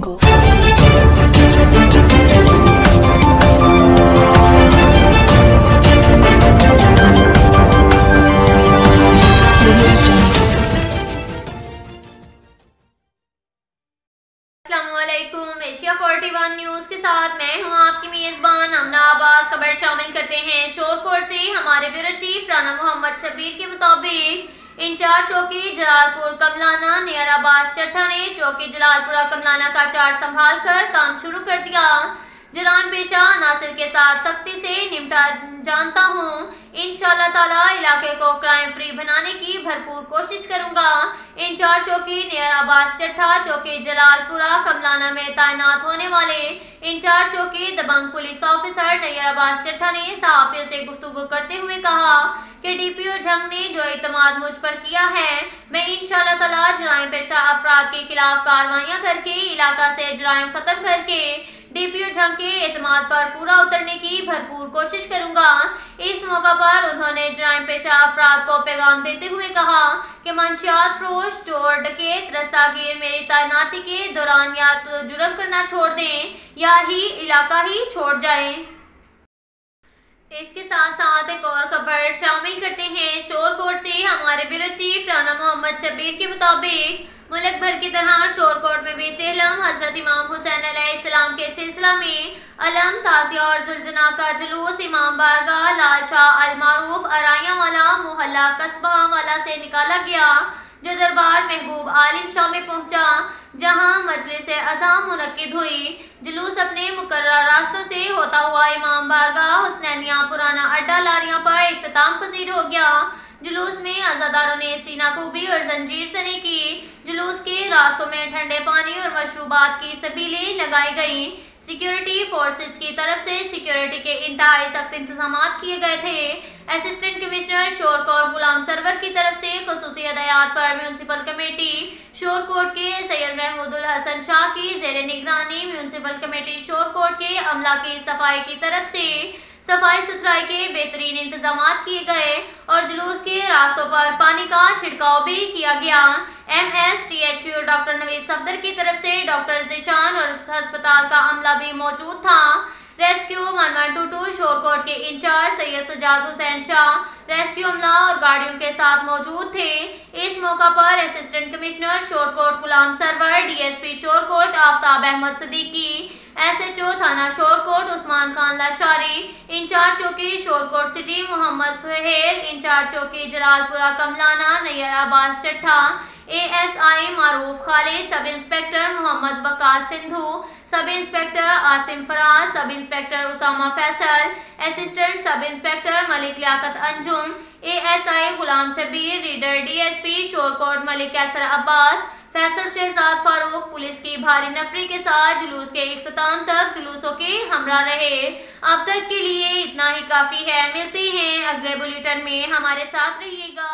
jungle. अस्सलामुअलैकुम। Asia 41 news के साथ मैं हूं आपकी मेजबान अमना अब्बास। खबर शामिल करते हैं शोरकोट से। हमारे ब्यूरो चीफ राना मोहम्मद शबीर के मुताबिक इंचार्ज चौकी जलालपुर कमलाना नियर अब्बास चट्टा ने चौकी जलालपुरा कमलाना का चार्ज संभाल कर काम शुरू कर दिया। जराइम पेशा नासिर के साथ सख्ती से निपटा जानता हूँ। इंशाअल्लाह ताला इलाके को क्राइम फ्री बनाने की भरपूर कोशिश करूंगा। इंचार्ज चौकी नियर अब्बास चट्टा चौकी जलालपुरा कमलाना में तैनात होने वाले इंचार्ज चौकी दबंग पुलिस ऑफिसर नियर अब्बास चट्टा ने सहाफियों से गुफ्तगू करते हुए कहा कि डीपीओ झंग ने जो इत्मीनान मुझ पर किया है, मैं इंशाअल्लाह ताला जराइम पेशा अफराद के खिलाफ कार्रवाइयां करके इलाका से जराइम खत्म करके डीपीओ झंग के एतमाद पर पूरा उतरने की भरपूर कोशिश करूंगा। इस मौका पर उन्होंने जराइम पेशा अफराद को पैगाम देते हुए कहा कि मंशियात फरोश, चोर, डकैत, रस्सागीर मेरी तैनाती के दौरान या तो जुर्म करना छोड़ दें या ही इलाका ही छोड़ जाएं। इसके साथ साथ एक और खबर शामिल करते हैं शोरकोट से। हमारे ब्यूरो चीफ राना मोहम्मद शबीर के मुताबिक मुल्क भर की तरह शोरकोट में भी चेहलम हजरत इमाम हुसैन अलैहिस्सलाम के सिलसिला में अलम, ताजिया और जुलजना का जुलूस इमाम बारगाह लाल शाह अल मारूफ अराइयां वाला मोहल्ला कस्बा वाला से निकाला गया, जो दरबार महबूब आलिम शाह में पहुंचा, जहां मजलिस अज़ाम मुनक्किद हुई। जुलूस अपने मुकर्रर रास्तों से होता हुआ इमाम बारगाह हुसैनिया पुराना अड्डा लारियां पर इख्तिताम पसीर हो गया। जुलूस में अज़ादारों ने सीना कुबी और जंजीर सने की। जुलूस के रास्तों में ठंडे पानी और मशरूबात की सबीलें लगाई गईं। सिक्योरिटी फोर्सेस की तरफ से सिक्योरिटी के इंतहाई सख्त इंतजाम किए गए थे। Assistant commissioner Shorkot Ghulam server की तरफ से खुसूसी हदायत पर म्यूनसिपल कमेटी शोरकोट के सैयद महमूदुल हसन शाह की जेर निगरानी म्यूनसिपल कमेटी शोरकोट के अमला की सफाई की तरफ से सफाई सुथराई के बेहतरीन इंतजाम किए गए और जुलूस के रास्तों पर पानी का छिड़काव भी किया गया। MSTHQ डॉक्टर नवीद सफदर की तरफ से डॉक्टर जिशान और अस्पताल का अमला भी मौजूद था। रेस्क्यू 1122 शोरकोट के इंचार्ज सैयद सजाद हुसैन शाह रेस्क्यू अमला और गाड़ियों के साथ मौजूद थे। इस मौका पर assistant commissioner Shorkot Ghulam Sarwar, DSP Shorkot Aftab Ahmed Siddiqui, SHO थाना शोरकोट उस्मान खान लाशारी, इंचार्ज चौकी शोरकोट सिटी मोहम्मद सुहेल, इंचार्ज चौकी जलालपुरा कमलाना नैयर अब्बास चट्टा, ASI मारूफ Khalid, sub inspector Mohammad बकास Sindhu, sub inspector Asim Faraz, sub inspector Usama Faisal, assistant sub inspector Malik Liaquat Anjum, ASI Ghulam Shabbir, reader DSP Shorkot Malik Qaiser Abbas, Faisal Shahzad Farooq police की भारी नफरी के साथ जुलूस के इख्तिताम तक जुलूसों के हमरा रहे। अब तक के लिए इतना ही काफी है। मिलते हैं अगले बुलेटिन में, हमारे साथ रहिएगा।